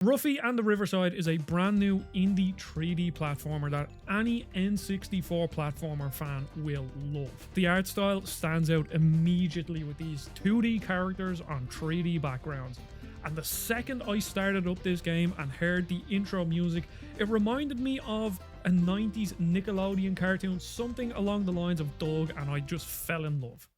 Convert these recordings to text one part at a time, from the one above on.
Ruffy and the Riverside is a brand new indie 3D platformer that any N64 platformer fan will love. The art style stands out immediately with these 2D characters on 3D backgrounds. And the second I started up this game and heard the intro music, it reminded me of a 90s Nickelodeon cartoon, something along the lines of Doug, and I just fell in love.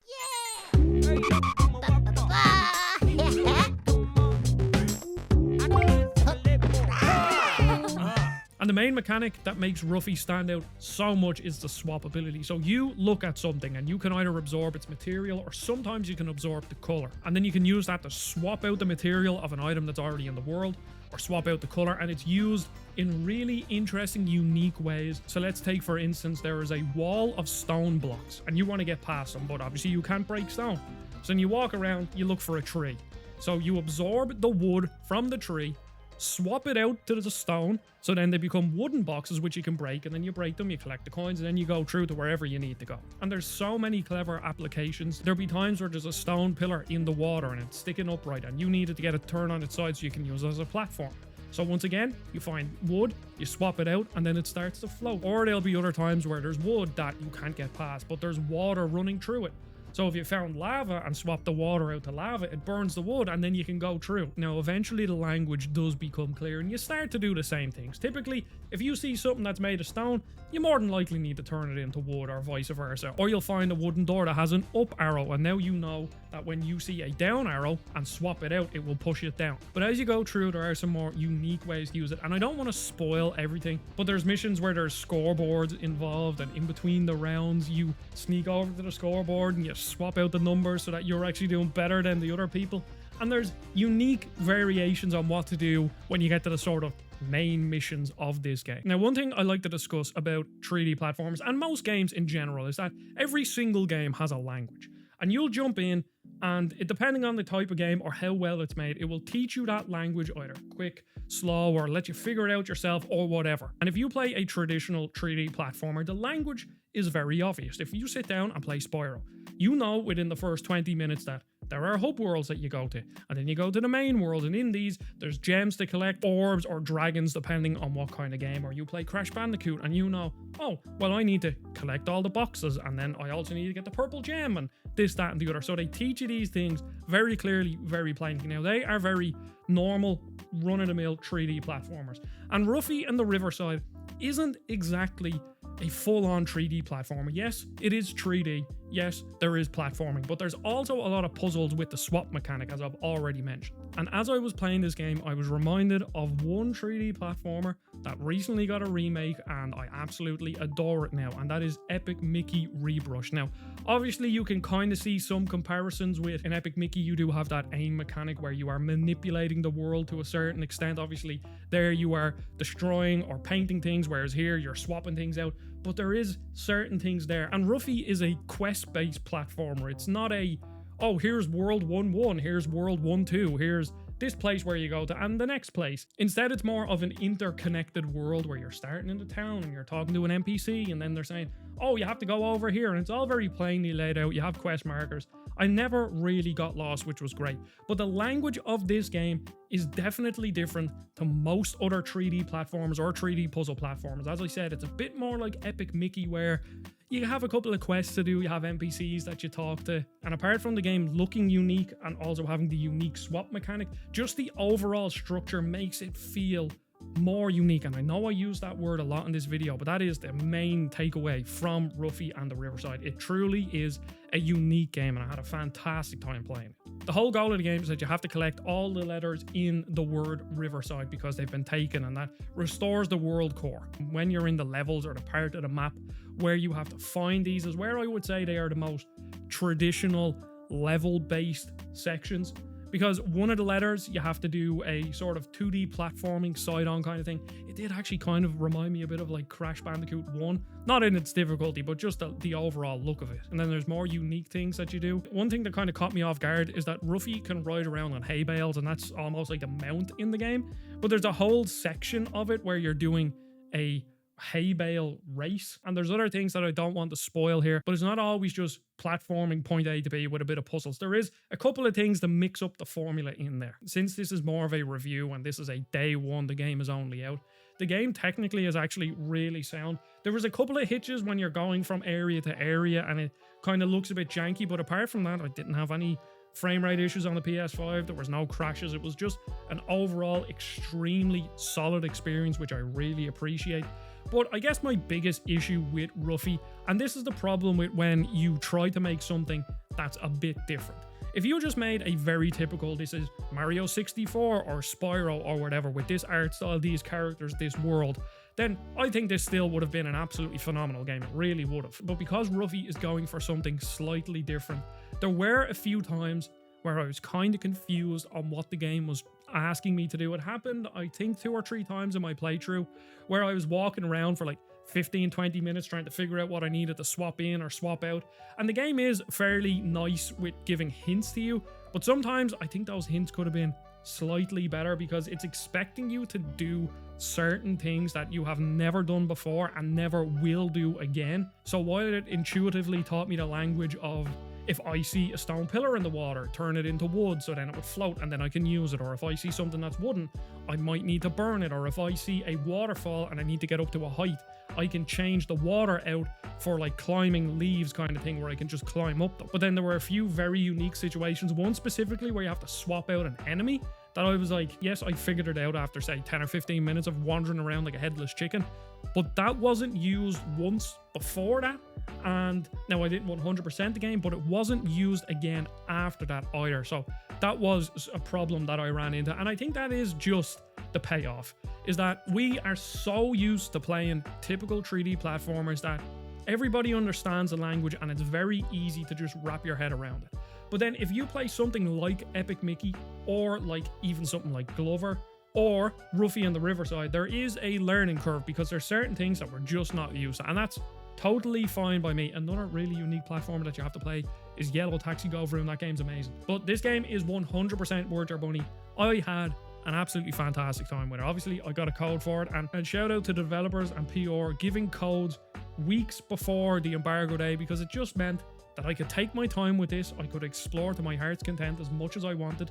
And the main mechanic that makes Ruffy stand out so much is the swappability. So you look at something and you can either absorb its material, or sometimes you can absorb the color. And then you can use that to swap out the material of an item that's already in the world, or swap out the color, and it's used in really interesting, unique ways. So let's take, for instance, there is a wall of stone blocks and you want to get past them, but obviously you can't break stone. So when you walk around, you look for a tree. So you absorb the wood from the tree, swap it out to the stone, so then they become wooden boxes which you can break, and then you break them, you collect the coins, and then you go through to wherever you need to go. And there's so many clever applications. There'll be times where there's a stone pillar in the water and it's sticking upright and you needed to get it turned on its side so you can use it as a platform. So once again, you find wood, you swap it out, and then it starts to float. Or there'll be other times where there's wood that you can't get past, but there's water running through it. So if you found lava and swap the water out to lava, it burns the wood and then you can go through. Now eventually the language does become clear and you start to do the same things. Typically, if you see something that's made of stone, you more than likely need to turn it into wood, or vice versa. Or you'll find a wooden door that has an up arrow, and now you know that when you see a down arrow and swap it out, it will push it down. But as you go through, there are some more unique ways to use it, and I don't want to spoil everything, but there's missions where there's scoreboards involved, and in between the rounds you sneak over to the scoreboard and you swap out the numbers so that you're actually doing better than the other people. And there's unique variations on what to do when you get to the sort of main missions of this game. Now, one thing I like to discuss about 3D platforms, and most games in general, is that every single game has a language. And you'll jump in, and depending on the type of game or how well it's made, it will teach you that language either quick, slow, or let you figure it out yourself, or whatever. And if you play a traditional 3D platformer, the language is very obvious. If you sit down and play Spyro, you know within the first 20 minutes that there are hub worlds that you go to, and then you go to the main world, and in these there's gems to collect, orbs or dragons depending on what kind of game. Or you play Crash Bandicoot and you know, oh well, I need to collect all the boxes, and then I also need to get the purple gem, and this, that and the other. So they teach you these things very clearly, very plainly. Now they are very normal, run-of-the-mill 3D platformers, and Ruffy and the Riverside isn't exactly a full-on 3D platformer. Yes, it is 3D. Yes, there is platforming, but there's also a lot of puzzles with the swap mechanic, as I've already mentioned. And as I was playing this game, I was reminded of one 3D platformer that recently got a remake, and I absolutely adore it now, and that is Epic Mickey Rebrush. Now, obviously you can kind of see some comparisons with in Epic Mickey. You do have that aim mechanic where you are manipulating the world to a certain extent. Obviously, there you are destroying or painting things, whereas here you're swapping things out. But there is certain things there. And Ruffy is a quest-based platformer. It's not a, oh, here's World 1-1, here's World 1-2, here's this place where you go to, and the next place. Instead, it's more of an interconnected world where you're starting in the town and you're talking to an NPC, and then they're saying, oh, you have to go over here, and it's all very plainly laid out. You have quest markers. I never really got lost, which was great. But the language of this game is definitely different to most other 3D platformers or 3D puzzle platformers. As I said, it's a bit more like Epic Mickey, where you have a couple of quests to do, you have NPCs that you talk to, and apart from the game looking unique and also having the unique swap mechanic, just the overall structure makes it feel more unique. And I know I use that word a lot in this video, but that is the main takeaway from Ruffy and the Riverside. It truly is a unique game, and I had a fantastic time playing it. The whole goal of the game is that you have to collect all the letters in the word Riverside because they've been taken, and that restores the world core. When you're in the levels or the part of the map where you have to find these is where I would say they are the most traditional level-based sections. Because one of the letters, you have to do a sort of 2D platforming side-on kind of thing. It did actually kind of remind me a bit of like Crash Bandicoot 1. Not in its difficulty, but just the overall look of it. And then there's more unique things that you do. One thing that kind of caught me off guard is that Ruffy can ride around on hay bales, and that's almost like the mount in the game. But there's a whole section of it where you're doing a hay bale race. And there's other things that I don't want to spoil here, but it's not always just platforming point A to B with a bit of puzzles. There is a couple of things to mix up the formula in there. Since this is more of a review and this is a day one, the game is only out, the game technically is actually really sound. There was a couple of hitches when you're going from area to area and it kind of looks a bit janky, but apart from that, I didn't have any frame rate issues on the PS5. There was no crashes. It was just an overall extremely solid experience, which I really appreciate. But I guess my biggest issue with Ruffy, and this is the problem with when you try to make something that's a bit different. If you just made a very typical, this is Mario 64 or Spyro or whatever, with this art style, these characters, this world, then I think this still would have been an absolutely phenomenal game. It really would have. But because Ruffy is going for something slightly different, there were a few times where I was kind of confused on what the game was asking me to do. It happened, I think, 2 or 3 times in my playthrough where I was walking around for like 15-20 minutes trying to figure out what I needed to swap in or swap out. And the game is fairly nice with giving hints to you, but sometimes I think those hints could have been slightly better because it's expecting you to do certain things that you have never done before and never will do again. So while it intuitively taught me the language of, if I see a stone pillar in the water, turn it into wood so then it would float and then I can use it. Or if I see something that's wooden, I might need to burn it. Or if I see a waterfall and I need to get up to a height, I can change the water out for like climbing leaves kind of thing where I can just climb up them. But then there were a few very unique situations. One specifically where you have to swap out an enemy that I was like, yes, I figured it out after say 10 or 15 minutes of wandering around like a headless chicken. But that wasn't used once before that. And now I didn't 100% the game, but it wasn't used again after that either. So that was a problem that I ran into. And I think that is just the payoff, is that we are so used to playing typical 3D platformers that everybody understands the language and it's very easy to just wrap your head around it. But then if you play something like Epic Mickey, or like even something like Glover, or Ruffy and the Riverside, there is a learning curve because there's certain things that we're just not used to, and that's totally fine by me. Another really unique platformer that you have to play is Yellow Taxi Go Vroom. That game's amazing. But this game is 100% worth your money. I had an absolutely fantastic time with it. Obviously, I got a code for it, and shout out to the developers and PR giving codes weeks before the embargo day, because it just meant that I could take my time with this. I could explore to my heart's content as much as I wanted,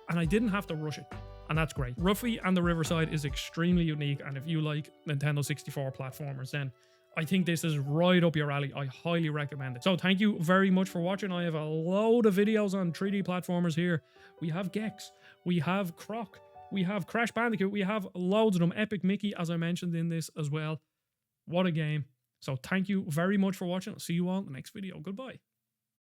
and I didn't have to rush it. And that's great. Ruffy and the Riverside is extremely unique, and if you like Nintendo 64 platformers, then I think this is right up your alley. I highly recommend it. So thank you very much for watching. I have a load of videos on 3D platformers here. We have Gex, we have Croc, we have Crash Bandicoot, we have loads of them. Epic Mickey, as I mentioned in this as well. What a game. So thank you very much for watching. I'll see you all in the next video. Goodbye.